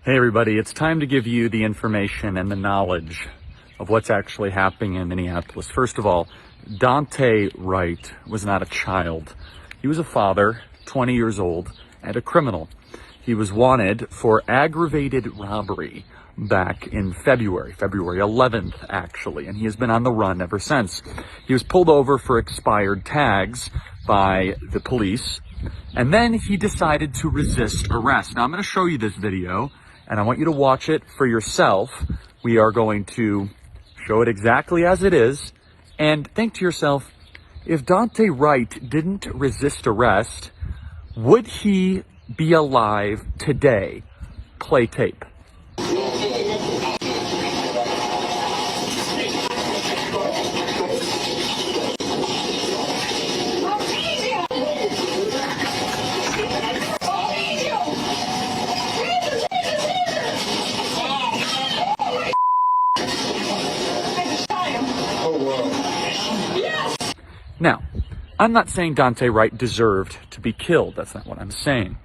Hey everybody, it's time to give you the information and the knowledge of what's actually happening in Minneapolis. First of all, Daunte Wright was not a child. He was a father, 20 years old, and a criminal. He was wanted for aggravated robbery back in February 11th actually, and he has been on the run ever since. He was pulled over for expired tags by the police, and then he decided to resist arrest. Now I'm going to show you this video, and I want you to watch it for yourself. We are going to show it exactly as it is, and think to yourself, if Daunte Wright didn't resist arrest, would he be alive today? Play tape. Now, I'm not saying Daunte Wright deserved to be killed. That's not what I'm saying.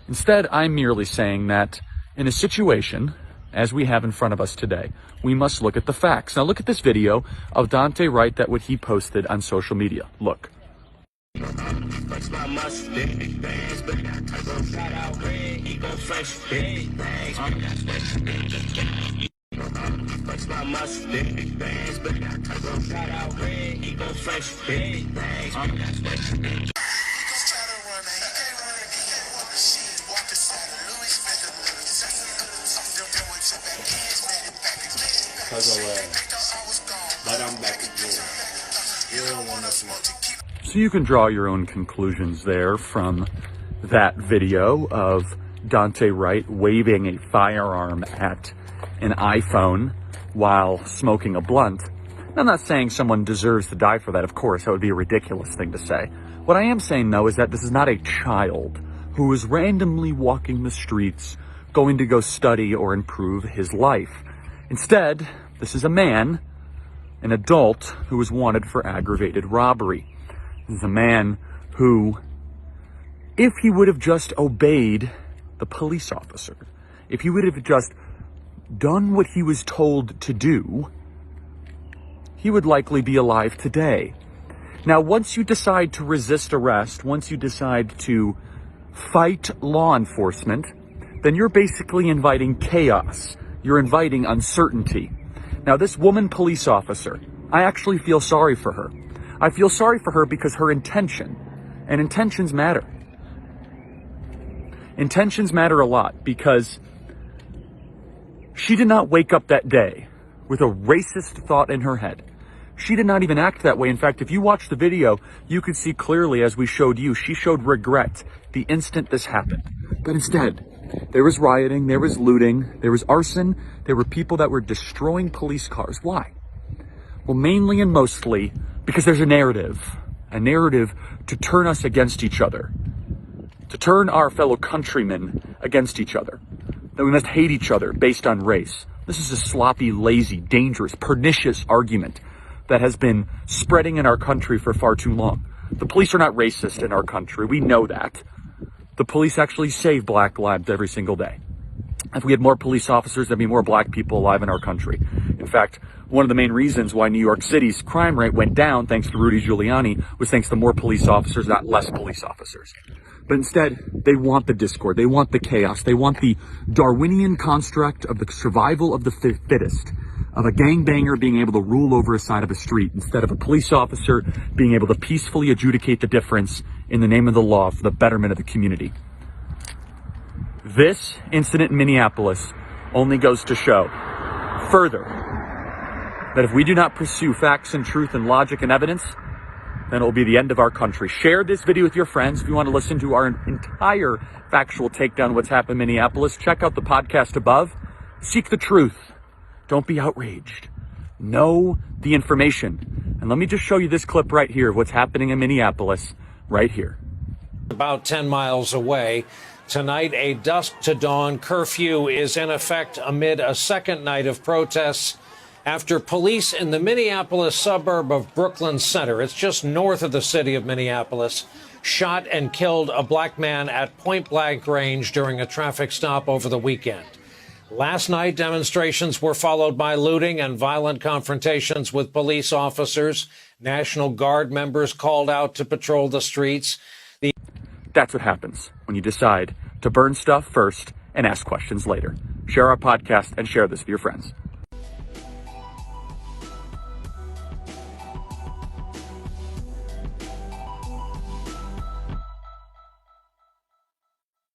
Instead, I'm merely saying that in a situation, as we have in front of us today, we must look at the facts. Now look at this video of Daunte Wright that what he posted on social media. Look. So you can draw your own conclusions there from that video of Daunte Wright waving a firearm at an iPhone while smoking a blunt. I'm not saying someone deserves to die for that, of course. That would be a ridiculous thing to say. What I am saying, though, is that this is not a child who is randomly walking the streets going to go study or improve his life. Instead, this is a man, an adult, who is wanted for aggravated robbery. This is a man who, if he would have just obeyed the police officer, if he would have just done what he was told to do, he would likely be alive today. Now, once you decide to resist arrest, once you decide to fight law enforcement, then you're basically inviting chaos. You're inviting uncertainty. Now, this woman police officer, I actually feel sorry for her. I feel sorry for her because her intention, and intentions matter. Intentions matter a lot because she did not wake up that day with a racist thought in her head. She did not even act that way. In fact, if you watch the video, you could see clearly, as we showed you, she showed regret the instant this happened. But instead, there was rioting, there was looting, there was arson, there were people that were destroying police cars. Why? Well, mainly and mostly because there's a narrative to turn us against each other, to turn our fellow countrymen against each other, that we must hate each other based on race. This is a sloppy, lazy, dangerous, pernicious argument that has been spreading in our country for far too long. The police are not racist in our country. We know that. The police actually save black lives every single day. If we had more police officers, there'd be more black people alive in our country. In fact, one of the main reasons why New York City's crime rate went down, thanks to Rudy Giuliani, was thanks to more police officers, not less police officers. But instead, they want the discord, they want the chaos, they want the Darwinian construct of the survival of the fittest, of a gangbanger being able to rule over a side of a street, instead of a police officer being able to peacefully adjudicate the difference in the name of the law for the betterment of the community. This incident in Minneapolis only goes to show further that if we do not pursue facts and truth and logic and evidence, then it will be the end of our country. Share this video with your friends. If you want to listen to our entire factual takedown of what's happened in Minneapolis, check out the podcast above. Seek the truth. Don't be outraged. Know the information. And let me just show you this clip right here of what's happening in Minneapolis right here. About 10 miles away. Tonight, a dusk to dawn curfew is in effect amid a second night of protests after police in the Minneapolis suburb of Brooklyn Center, it's just north of the city of Minneapolis, shot and killed a black man at point-blank range during a traffic stop over the weekend. Last night, demonstrations were followed by looting and violent confrontations with police officers. National Guard members called out to patrol the streets. That's what happens when you decide to burn stuff first and ask questions later. Share our podcast and share this with your friends.